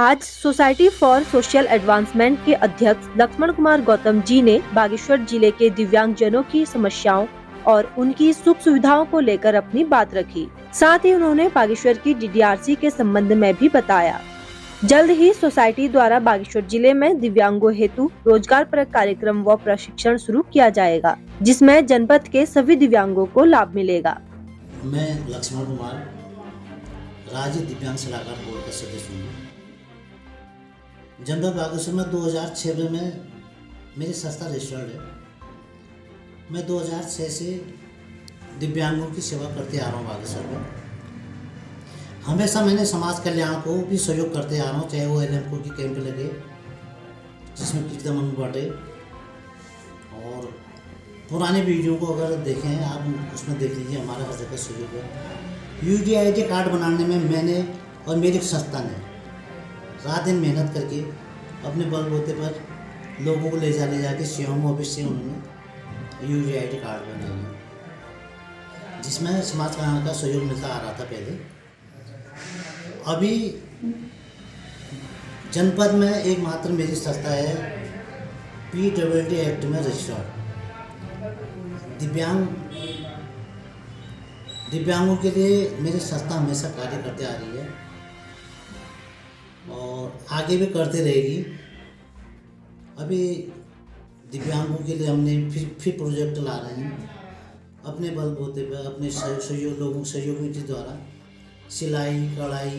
आज society for social advancement के अध्यक्ष लक्ष्मण कुमार गौतम जी ने बागेश्वर जिले के दिव्यांगजनों की समस्याओं और उनकी सुख सुविधाओं को लेकर अपनी बात रखी। साथ ही उन्होंने बागेश्वर की डीडीआरसी के संबंध में भी बताया। जल्द ही सोसाइटी द्वारा बागेश्वर जिले में दिव्यांगों हेतु रोजगार परक कार्यक्रम व प्रशिक्षण शुरू किया जाएगा, जिसमें जनपद के सभी दिव्यांगों को लाभ मिलेगा। मैं लक्ष्मण कुमार राज्य दिव्यांग सलाहकार बोर्ड का सदस्य हूँ। जनपद बागेश्वर में 2006 में मेरी संस्था रजिस्टर्ड है। मैं 2006 से दिव्यांगों की सेवा करते आ रहा हूँ बागेश्वर में। हमेशा मैंने समाज कल्याण को भी सहयोग करते आ रहा हूँ, चाहे वो एलएमको की कैंप लगे जिसमें कीर्तन बांटे, और पुराने वीडियो को अगर देखें आप उसमें देख लीजिए, हमारा हर जगह सहयोग है। यूडीआईडी कार्ड बनाने में मैंने और मेरी संस्था ने रात दिन मेहनत करके अपने बलबूते पर लोगों को ले जाके सीएम ऑफिस से उन्होंने यूडीआईडी कार्ड बनाए, जिसमें समाज कल्याण का सहयोग मिलता आ रहा था पहले। अभी जनपद में एकमात्र मेरी संस्था है PWD एक्ट में रजिस्टर्ड। दिव्यांगों के लिए मेरी संस्था हमेशा कार्य करते आ रही है और आगे भी करते रहेगी। अभी दिव्यांगों के लिए हमने फिर प्रोजेक्ट ला रहे हैं अपने बलबूते पर, अपने सहयोगियों के द्वारा। सिलाई कढ़ाई,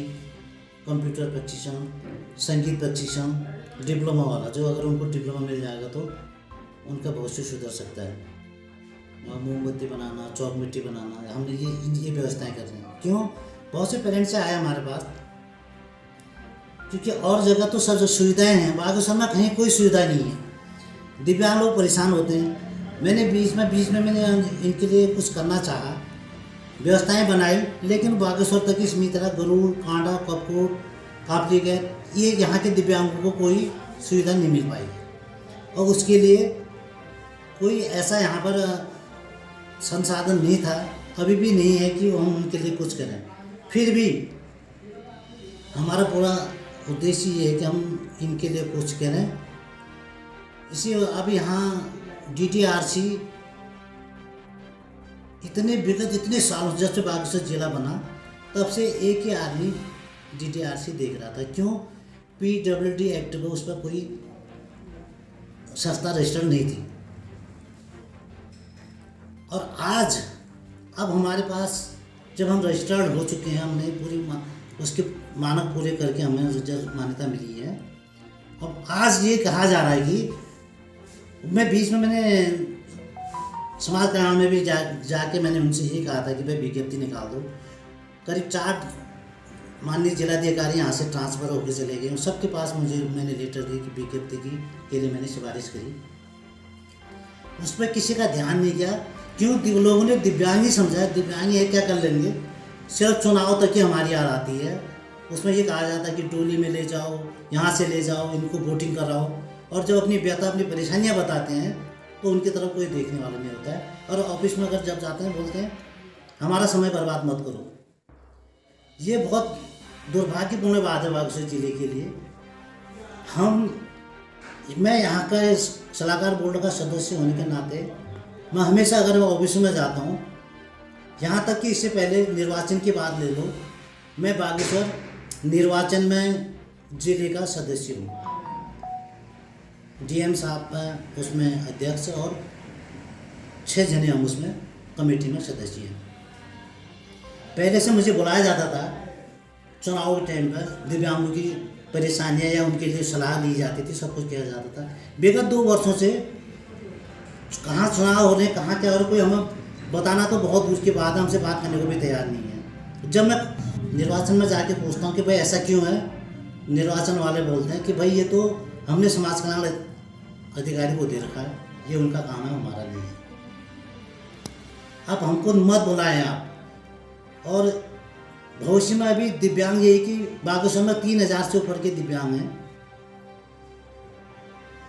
कंप्यूटर प्रशिक्षण, संगीत प्रशिक्षण, डिप्लोमा वाला, जो अगर उनको डिप्लोमा मिल जाएगा तो उनका भविष्य सुधर सकता है। मोमबत्ती बनाना, चौक मिट्टी बनाना, हमने ये व्यवस्थाएं कर रहे हैं। क्यों? बहुत से पेरेंट्स से आए हमारे पास, क्योंकि और जगह तो सब जो सुविधाएं हैं, बागेश्वर में कहीं कोई सुविधा नहीं है। दिव्यांग लोग परेशान होते हैं। मैंने बीच में मैंने इनके लिए कुछ करना चाहा, व्यवस्थाएं बनाई, लेकिन बागेश्वर तक इस तरह गरुड़, कांडा, कपकोट, कापलीगैर, ये यहाँ के दिव्यांगों को कोई सुविधा नहीं मिल पाई, और उसके लिए कोई ऐसा यहाँ पर संसाधन नहीं था, अभी भी नहीं है कि हम उनके लिए कुछ करें। फिर भी हमारा पूरा उद्देश्य ये है कि हम इनके लिए कुछ करें। इसी अब यहाँ DDRC इतने सालों जब से बागेश्वर जिला बना तब से एक ही आदमी DDRC देख रहा था। क्यों? PWD एक्ट में उस पर कोई संस्था रजिस्टर्ड नहीं थी। और आज अब हमारे पास जब हम रजिस्टर्ड हो चुके हैं, हमने पूरी उसके मानक पूरे करके हमें जब मान्यता मिली है। अब आज ये कहा जा रहा है कि मैं बीच में मैंने समाज कल्याण में भी जाके मैंने उनसे ये कहा था कि भाई विज्ञप्ति निकाल दो। करीब 4 माननीय जिलाधिकारी यहाँ से ट्रांसफ़र होकर चले गए, सबके पास मैंने लेटर दी कि विज्ञप्ति की के लिए मैंने सिफारिश करी। उस पर किसी का ध्यान नहीं किया। क्यों? लोगों ने दिव्यांग ही समझा, दिव्यांग ये क्या कर लेंगे, सिर्फ चुनाव तक ही हमारी याद आती है। उसमें ये कहा जाता है कि टोली में ले जाओ, यहाँ से ले जाओ, इनको वोटिंग कराओ, और जब अपनी व्यथा अपनी परेशानियाँ बताते हैं तो उनकी तरफ कोई देखने वाला नहीं होता है। और ऑफिस में अगर जब जाते हैं बोलते हैं हमारा समय बर्बाद मत करो। ये बहुत दुर्भाग्यपूर्ण बात है बागेश्वर जिले के लिए। मैं यहाँ का सलाहकार बोर्ड का सदस्य होने के नाते मैं हमेशा अगर ऑफिस में जाता हूँ, यहाँ तक कि इससे पहले निर्वाचन की बात ले लो, मैं बागेश्वर निर्वाचन में जिले का सदस्य हूँ। DM साहब उसमें अध्यक्ष और 6 जने हम उसमें कमेटी में सदस्य हैं। पहले से मुझे बुलाया जाता था चुनाव के टाइम पर, दिव्यांगों की परेशानियां या उनके लिए सलाह दी जाती थी, सब कुछ किया जाता था। विगत 2 वर्षों से कहाँ चुनाव हो रहे हैं, कहाँ क्या हो रहा है, कोई हमें बताना तो बहुत दूर की बात है, हमसे बात करने को भी तैयार नहीं है। जब मैं निर्वाचन में जाके पूछता हूँ कि भाई ऐसा क्यों है, निर्वाचन वाले बोलते हैं कि भाई ये तो हमने समाज कल्याण अधिकारी को दे रखा है, ये उनका काम है, हमारा नहीं है। आप हमको मत बुलाएं आप। और भविष्य में अभी दिव्यांग ये कि बागेश्वर में 3000 से ऊपर के दिव्यांग हैं,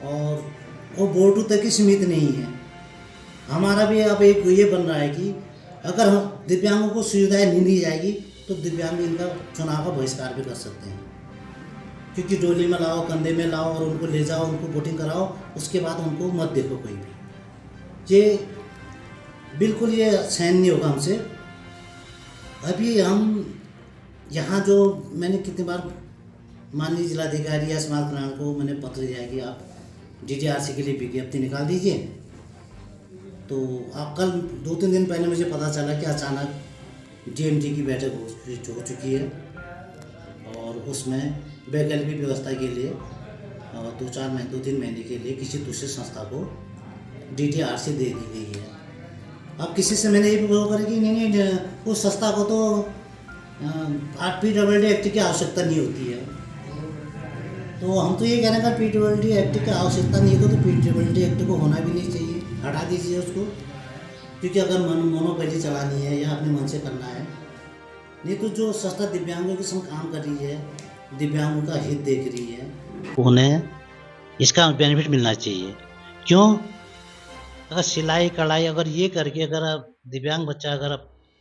और वो वोटों तक ही सीमित नहीं है। हमारा भी अब एक ये बन रहा है कि अगर हम दिव्यांगों को सुविधाएं नहीं दी जाएगी तो दिव्यांग इनका चुनाव का बहिष्कार भी कर सकते हैं। क्योंकि डोली में लाओ, कंधे में लाओ और उनको ले जाओ, उनको बोटिंग कराओ, उसके बाद उनको मत देखो कोई भी। ये बिल्कुल ये सहन नहीं होगा हमसे। अभी हम यहाँ जो मैंने कितनी बार माननीय जिलाधिकारी या समाज कल्याण को मैंने पत्र दिया है कि आप DDRC के लिए विज्ञप्ति निकाल दीजिए। तो आप कल 2-3 दिन पहले मुझे पता चला कि अचानक DMT की बैठक हो चुकी है और उसमें वैकल्पिक व्यवस्था के लिए 2-3 महीने के लिए किसी दूसरी संस्था को DDRC दे दी गई है। अब किसी से मैंने ये भी वो करा कि नहीं उस संस्था को तो PWD एक्ट की आवश्यकता नहीं होती है। तो हम तो ये कहने का PWD एक्ट की आवश्यकता नहीं है तो PWD एक्ट को होना भी नहीं चाहिए, हटा दीजिए उसको। क्योंकि अगर मोनोपोली चलानी है या अपने मन से करना है, नहीं तो जो संस्था दिव्यांगों के संग काम कर रही है, दिव्यांगों का हित देख रही है, उन्हें इसका बेनिफिट मिलना चाहिए। क्यों? अगर सिलाई कढ़ाई अगर ये करके अगर दिव्यांग बच्चा अगर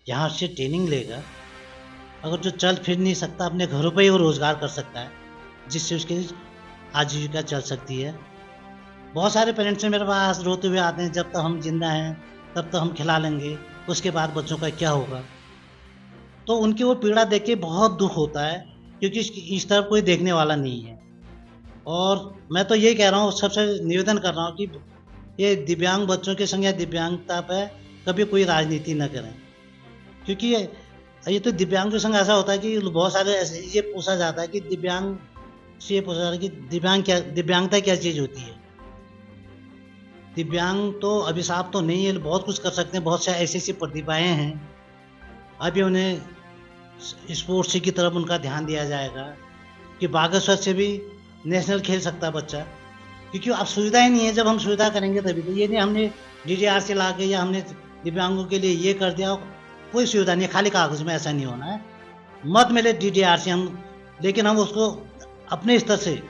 यहाँ से ट्रेनिंग लेगा, अगर जो चल फिर नहीं सकता अपने घरों पर ही वो रोज़गार कर सकता है, जिससे उसकी आजीविका चल सकती है। बहुत सारे पेरेंट्स मेरे पास रोते हुए आते हैं, जब तक हम जिंदा हैं तब तक हम खिला लेंगे, उसके बाद बच्चों का क्या होगा। तो उनकी वो पीड़ा देख के बहुत दुख होता है, क्योंकि इस तरफ कोई देखने वाला नहीं है। और मैं तो यही कह रहा हूँ, सबसे निवेदन कर रहा हूँ कि ये दिव्यांग बच्चों के संग या दिव्यांगता पे कभी कोई राजनीति न करें। क्योंकि ये तो दिव्यांग के संग ऐसा होता है कि बहुत सारे ऐसे ये पूछा जाता है कि दिव्यांग से ये पूछा जाता है कि दिव्यांगता क्या चीज़ होती है। दिव्यांग तो अभिशाप तो नहीं है, बहुत कुछ कर सकते हैं, बहुत से ऐसी प्रतिभाएं हैं। अभी उन्हें स्पोर्ट्स की तरफ उनका ध्यान दिया जाएगा कि बागेश्वर से भी नेशनल खेल सकता है बच्चा, क्योंकि अब सुविधा ही नहीं है। जब हम सुविधा करेंगे तभी तो, ये नहीं हमने DDRC ला के या हमने दिव्यांगों के लिए ये कर दिया, कोई सुविधा नहीं है, खाली कागज में, ऐसा नहीं होना है। मत मिले DDRC हम, लेकिन हम उसको अपने स्तर से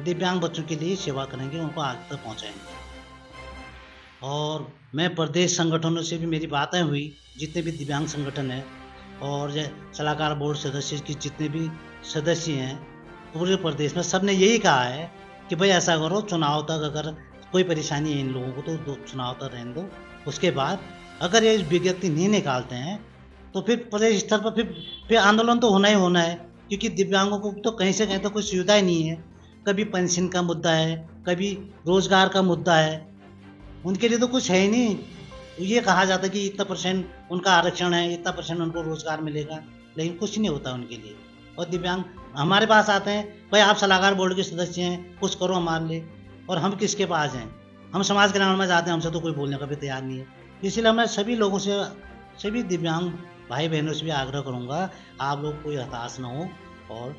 दिव्यांग बच्चों के लिए सेवा करेंगे, उनको आगे तक पहुँचाएंगे। और मैं प्रदेश संगठनों से भी मेरी बातें हुई, जितने भी दिव्यांग संगठन हैं और सलाहकार बोर्ड सदस्य की जितने भी सदस्य हैं पूरे प्रदेश में, सब ने यही कहा है कि भाई ऐसा करो, चुनाव तक अगर कोई परेशानी है इन लोगों को तो चुनाव तक रहने दो, उसके बाद अगर ये विज्ञप्ति नहीं निकालते हैं तो फिर प्रदेश स्तर पर फिर आंदोलन तो होना ही होना है। क्योंकि दिव्यांगों को तो कहीं से कहीं तो कोई सुविधा ही नहीं है। कभी पेंशन का मुद्दा है, कभी रोजगार का मुद्दा है, उनके लिए तो कुछ है ही नहीं। ये कहा जाता है कि इतना % उनका आरक्षण है, इतना % उनको रोजगार मिलेगा, लेकिन कुछ नहीं होता उनके लिए। और दिव्यांग हमारे पास आते हैं, भाई आप सलाहकार बोर्ड के सदस्य हैं, कुछ करो हमारे लिए, और हम किसके पास हैं? हम समाज कल्याण में जाते हैं, हमसे तो कोई बोलने का भी तैयार नहीं है। इसलिए मैं सभी लोगों से, सभी दिव्यांग भाई बहनों से भी आग्रह करूँगा, आप लोग कोई हताश ना हो, और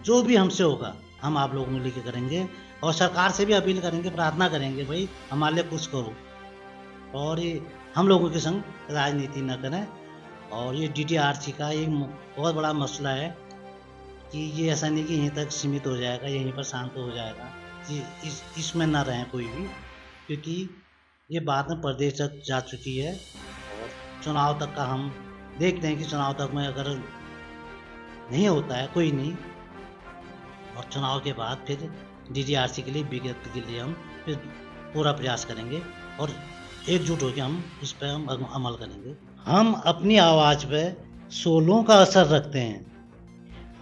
जो भी हमसे होगा हम आप लोगों में लेके करेंगे। और सरकार से भी अपील करेंगे, प्रार्थना करेंगे, भाई हमारे लिए कुछ करो, और ये हम लोगों के संग राजनीति न करें। और ये DDRC का एक बहुत बड़ा मसला है कि ये ऐसा नहीं कि यहीं तक सीमित हो जाएगा, यहीं पर शांत हो जाएगा, कि इसमें ना रहें कोई भी, क्योंकि ये बात में प्रदेश तक जा चुकी है। और चुनाव तक का हम देखते हैं कि चुनाव तक में अगर नहीं होता है कोई नहीं, और चुनाव के बाद फिर DDRC के लिए विज्ञप्ति के लिए हम फिर पूरा प्रयास करेंगे और एकजुट होकर हम इस पर हम अमल करेंगे। हम अपनी आवाज़ पे सोलों का असर रखते हैं,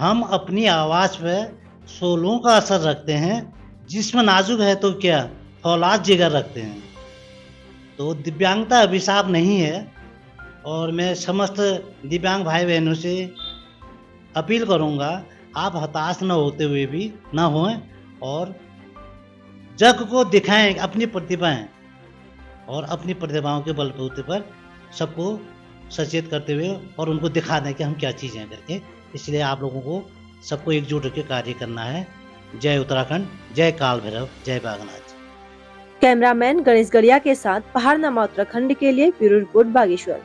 हम अपनी आवाज़ पे सोलों का असर रखते हैं, जिसमें नाजुक है तो क्या फौलाद जिगर रखते हैं। तो दिव्यांगता अभिशाप नहीं है, और मैं समस्त दिव्यांग भाई बहनों से अपील करूंगा, आप हताश न होते हुए भी ना हों, और जग को दिखाएं अपनी प्रतिभाएं, और अपनी प्रतिभाओं के बलबूते पर सबको सचेत करते हुए और उनको दिखा दें कि हम क्या चीज़ें करके। इसलिए आप लोगों को सबको एकजुट होकर कार्य करना है। जय उत्तराखंड, जय काल भैरव, जय बागनाथ। कैमरामैन गणेश गड़िया के साथ पहाड़नामा उत्तराखंड के लिए ब्यूरो रिपोर्ट बागेश्वर।